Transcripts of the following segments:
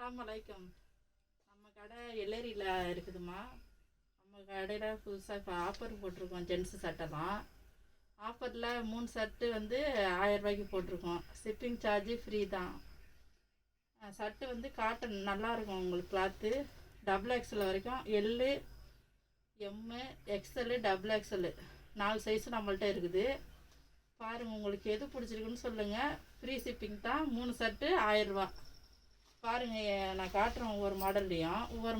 அஸ்ஸலாமு அலைக்கும். நம்ம கடை எல்லேரியில் இருக்குதுமா. நம்ம கடையில் புதுசாக இப்போ ஆஃபர் போட்டிருக்கோம். ஜென்ஸு சட்டைலாம் ஆஃபரில் 3 ஷர்ட்டு வந்து 1000 ரூபாய்க்கு போட்டிருக்கோம். ஷிப்பிங் சார்ஜு ஃப்ரீ தான். ஷர்ட்டு வந்து காட்டன் நல்லாயிருக்கும். உங்களுக்கு கிளாத்து டபுள் எக்ஸல் வரைக்கும், L, M, XL, double XL 4 size நம்மள்ட்ட இருக்குது. பாருங்கள், உங்களுக்கு எது பிடிச்சிருக்குன்னு சொல்லுங்கள். ஃப்ரீ ஷிப்பிங் தான். 3 ஷர்ட்டு 1000 ரூபா. பாருங்கள், நான் காட்டுறேன். ஒவ்வொரு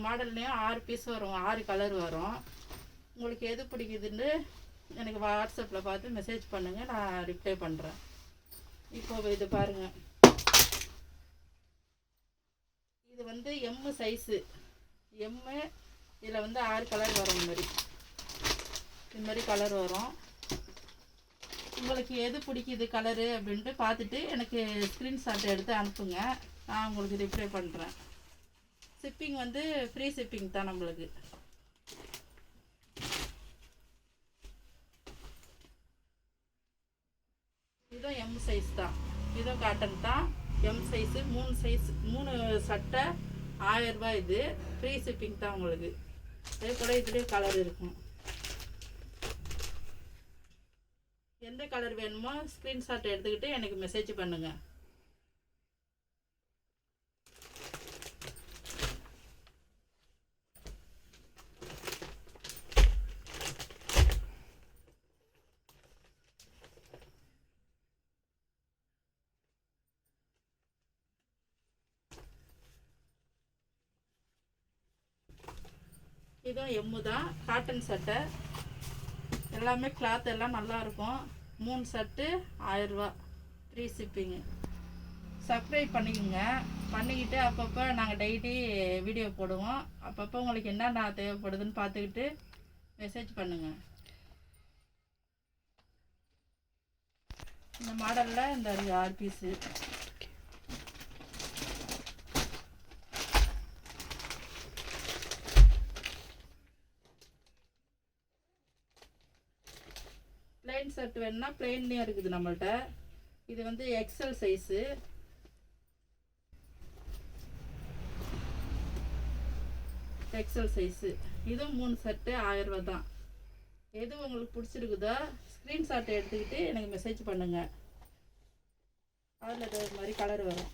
மாடல்லையும் 6 பீஸ் வரும், 6 கலர் வரும். உங்களுக்கு எது பிடிக்குதுன்னு எனக்கு வாட்ஸ்அப்பில் பார்த்து மெசேஜ் பண்ணுங்கள், நான் ரிப்ளை பண்ணுறேன். இப்போ இது பாருங்கள், இது வந்து எம்மு சைஸு. எம்மு இதில் வந்து 6 கலர் வரும். இது மாதிரி கலர் வரும். உங்களுக்கு எது பிடிக்குது கலரு அப்படின்ட்டு பார்த்துட்டு எனக்கு ஸ்க்ரீன்ஷாட் எடுத்து அனுப்புங்க, நான் உங்களுக்கு ரிப்ளை பண்ணுறேன். ஷிப்பிங் வந்து ஃப்ரீ ஷிப்பிங் தான் நம்மளுக்கு. இதுவும் எம் சைஸ் தான், இதுவும் காட்டன் தான். எம் சைஸு 3 சட்டை 1000 ரூபாய். இது ஃப்ரீ ஷிப்பிங் தான் உங்களுக்கு. அதே போல் இதுலேயும் கலர் இருக்கும். எந்த கலர் வேணுமோ ஸ்க்ரீன்ஷாட் எடுத்துக்கிட்டு எனக்கு மெசேஜ் பண்ணுங்கள். இதுவும் எம்மு தான், காட்டன் சட்டை. எல்லாமே கிளாத் எல்லாம் நல்லாயிருக்கும். 3 ஷர்ட்டு 1000 ரூபா, ஃப்ரீ ஷிப்பிங்கு. சப்ஸ்கிரைப் பண்ணிக்கோங்க. பண்ணிக்கிட்டு அப்பப்போ நாங்கள் டெய்லி வீடியோ போடுவோம். அப்பப்போ உங்களுக்கு என்னென்ன தேவைப்படுதுன்னு பார்த்துக்கிட்டு மெசேஜ் பண்ணுங்கள். இந்த மாடலில் இந்த 6 பீஸு. பிளெயின் ஷர்ட் வேணுன்னா பிளெயின்லேயும் இருக்குது நம்மள்ட்ட. இது வந்து எக்ஸல் சைஸு. XL size. இதுவும் 3 ஷர்ட்டு 1000 ரூபா தான். எது உங்களுக்கு பிடிச்சிருக்குதோ ஸ்க்ரீன்ஷாட்டை எடுத்துக்கிட்டு எனக்கு மெசேஜ் பண்ணுங்கள். அதில் இது மாதிரி கலர் வரும்.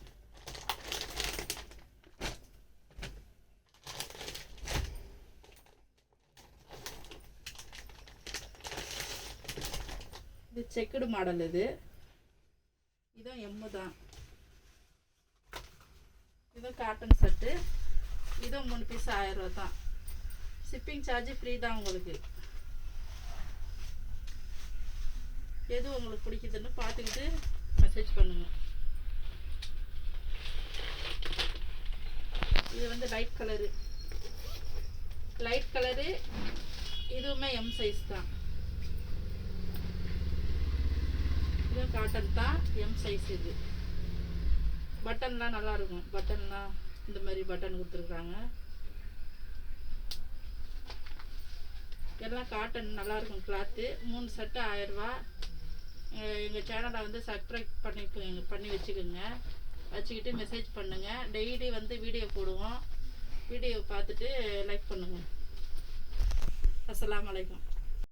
இது செக்குடு மாடல். இதுவும் எம்மு தான். இதுவும் காட்டன் ஷர்ட்டு. இதுவும் 3 பீஸ் 1000 ரூபா தான். ஷிப்பிங் சார்ஜ் ஃப்ரீ தான் உங்களுக்கு. எது உங்களுக்கு பிடிக்குதுன்னு பார்த்துக்கிட்டு மெசேஜ் பண்ணுங்கள். இது வந்து லைட் கலரு. இதுவுமே எம் சைஸ் தான். இதுவும் காட்டன் தான், எம் சைஸ். இது பட்டன்லாம் நல்லாயிருக்கும். பட்டன்லாம் இந்த மாதிரி பட்டன் கொடுத்துருக்குறாங்க. எல்லாம் காட்டன் நல்லாயிருக்கும் கிளாத்து. 3 ஷர்ட்டு 1000 ரூபா. எங்கள் சேனலை வந்து சப்ஸ்கிரைப் பண்ணி வச்சுக்கிட்டு மெசேஜ் பண்ணுங்கள். டெய்லி வந்து வீடியோ போடுவோம். வீடியோ பார்த்துட்டு லைக் பண்ணுங்கள். அஸ்ஸலாமு அலைக்கும்.